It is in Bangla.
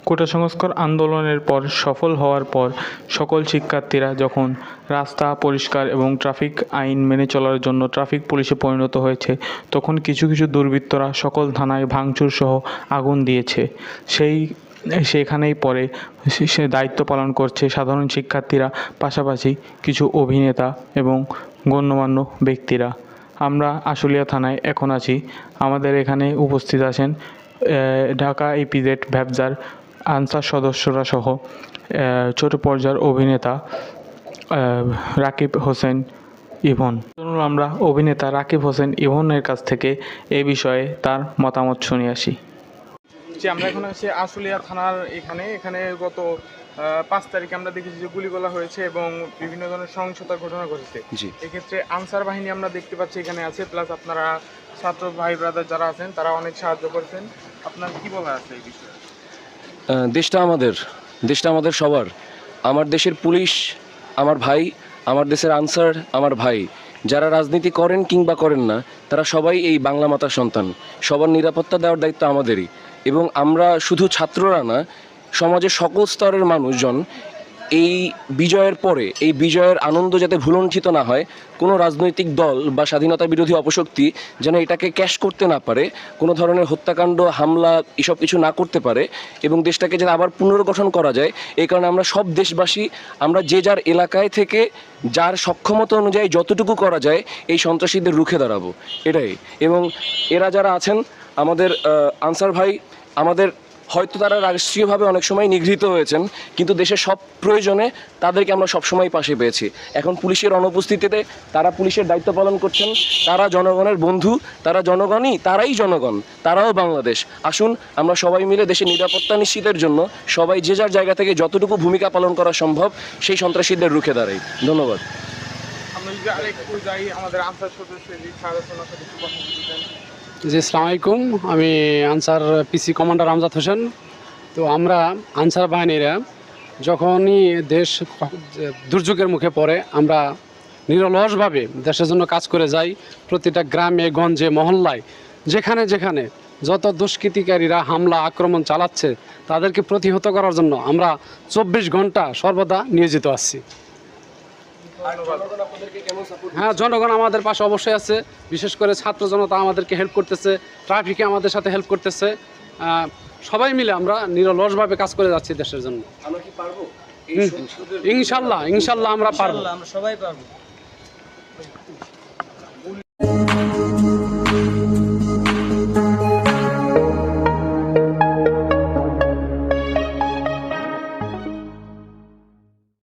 কোটা সংস্কার আন্দোলনের পর সফল হওয়ার পর সকল শিক্ষার্থীরা যখন রাস্তা পরিষ্কার এবং ট্রাফিক আইন মেনে চলার জন্য ট্রাফিক পুলিশে পরিণত হয়েছে, তখন কিছু কিছু দুর্বৃত্তরা সকল থানায় ভাঙচুর সহ আগুন দিয়েছে। সেখানেই পরে সে দায়িত্ব পালন করছে সাধারণ শিক্ষার্থীরা, পাশাপাশি কিছু অভিনেতা এবং গণ্যমান্য ব্যক্তিরা। আমরা আশুলিয়া থানায় এখন আছি। আমাদের এখানে উপস্থিত আছেন ঢাকা ইপিজেড ভ্যাবজার আনসার সদস্যরা সহ ছোট পর্যায়ের অভিনেতা রাকিব হোসেন ইভন। চলুন আমরা অভিনেতা রাকিব হোসেন ইভনের কাছ থেকে এ বিষয়ে তার মতামত শুনে আসি। আমরা এখন আছি আশুলিয়া থানার এখানে গত 5 তারিখে আমরা দেখেছি যে গুলিগোলা হয়েছে এবং বিভিন্ন ধরনের সহিংসতার ঘটনা ঘটেছে। এক্ষেত্রে আনসার বাহিনী আমরা দেখতে পাচ্ছি এখানে আছে, প্লাস আপনারা ছাত্র ভাই ব্রাদার যারা আছেন তারা অনেক সাহায্য করছেন। আপনার কি বলার আছে এই বিষয়ে? দেশটা আমাদের সবার। আমার দেশের পুলিশ আমার ভাই, আমার দেশের আনসার আমার ভাই। যারা রাজনীতি করেন কিংবা করেন না, তারা সবাই এই বাংলা মাতার সন্তান। সবার নিরাপত্তা দেওয়ার দায়িত্ব আমাদেরই। এবং আমরা শুধু ছাত্ররা না, সমাজের সকল স্তরের মানুষজন এই বিজয়ের পরে এই বিজয়ের আনন্দ যাতে ভুলণ্ঠিত না হয়, কোনো রাজনৈতিক দল বা স্বাধীনতা বিরোধী অপশক্তি যেন এটাকে ক্যাশ করতে না পারে, কোনো ধরনের হত্যাকাণ্ড হামলা এসব কিছু না করতে পারে, এবং দেশটাকে যেন আবার পুনর্গঠন করা যায়। এই কারণে আমরা সব দেশবাসী, আমরা যে যার এলাকায় থেকে যার সক্ষমতা অনুযায়ী যতটুকু করা যায় এই সন্ত্রাসীদের রুখে দাঁড়াবো, এটাই। এবং এরা যারা আছেন আমাদের আনসার ভাই, আমাদের হয়তো তারা রাষ্ট্রীয়ভাবে অনেক সময় নিগৃহীত হয়েছেন, কিন্তু দেশের সব প্রয়োজনে তাদেরকে আমরা সবসময় পাশে পেয়েছি। এখন পুলিশের অনুপস্থিতিতে তারা পুলিশের দায়িত্ব পালন করছেন। তারা জনগণের বন্ধু, তারা জনগণই, তারাই জনগণ, তারাও বাংলাদেশ। আসুন আমরা সবাই মিলে দেশের নিরাপত্তা নিশ্চিতের জন্য সবাই যে যার জায়গা থেকে যতটুকু ভূমিকা পালন করা সম্ভব সেই সন্ত্রাসীদের রুখে দাঁড়াই। ধন্যবাদ। জি, আসসালামু আলাইকুম। আমি আনসার পিসি কমান্ডার আমজাদ হোসেন। তো আমরা আনসার বাহিনীরা যখনই দেশ দুর্যোগের মুখে পড়ে, আমরা নিরলসভাবে দেশের জন্য কাজ করে যাই। প্রতিটা গ্রামে গঞ্জে মহল্লায় যেখানে যেখানে যত দুষ্কৃতিকারীরা হামলা আক্রমণ চালাচ্ছে, তাদেরকে প্রতিহত করার জন্য আমরা 24 ঘন্টা সর্বদা নিয়োজিত আছি। হ্যাঁ, জনগণ আমাদের পাশে অবশ্যই আছে। বিশেষ করে ছাত্র জনতা আমাদেরকে হেল্প করতেছে, ট্রাফিকে আমাদের সাথে হেল্প করতেছে। সবাই মিলে আমরা নিরলসভাবে কাজ করে যাচ্ছি দেশের জন্য। ইনশাল্লাহ আমরা পারবো, আমরা সবাই পারবো।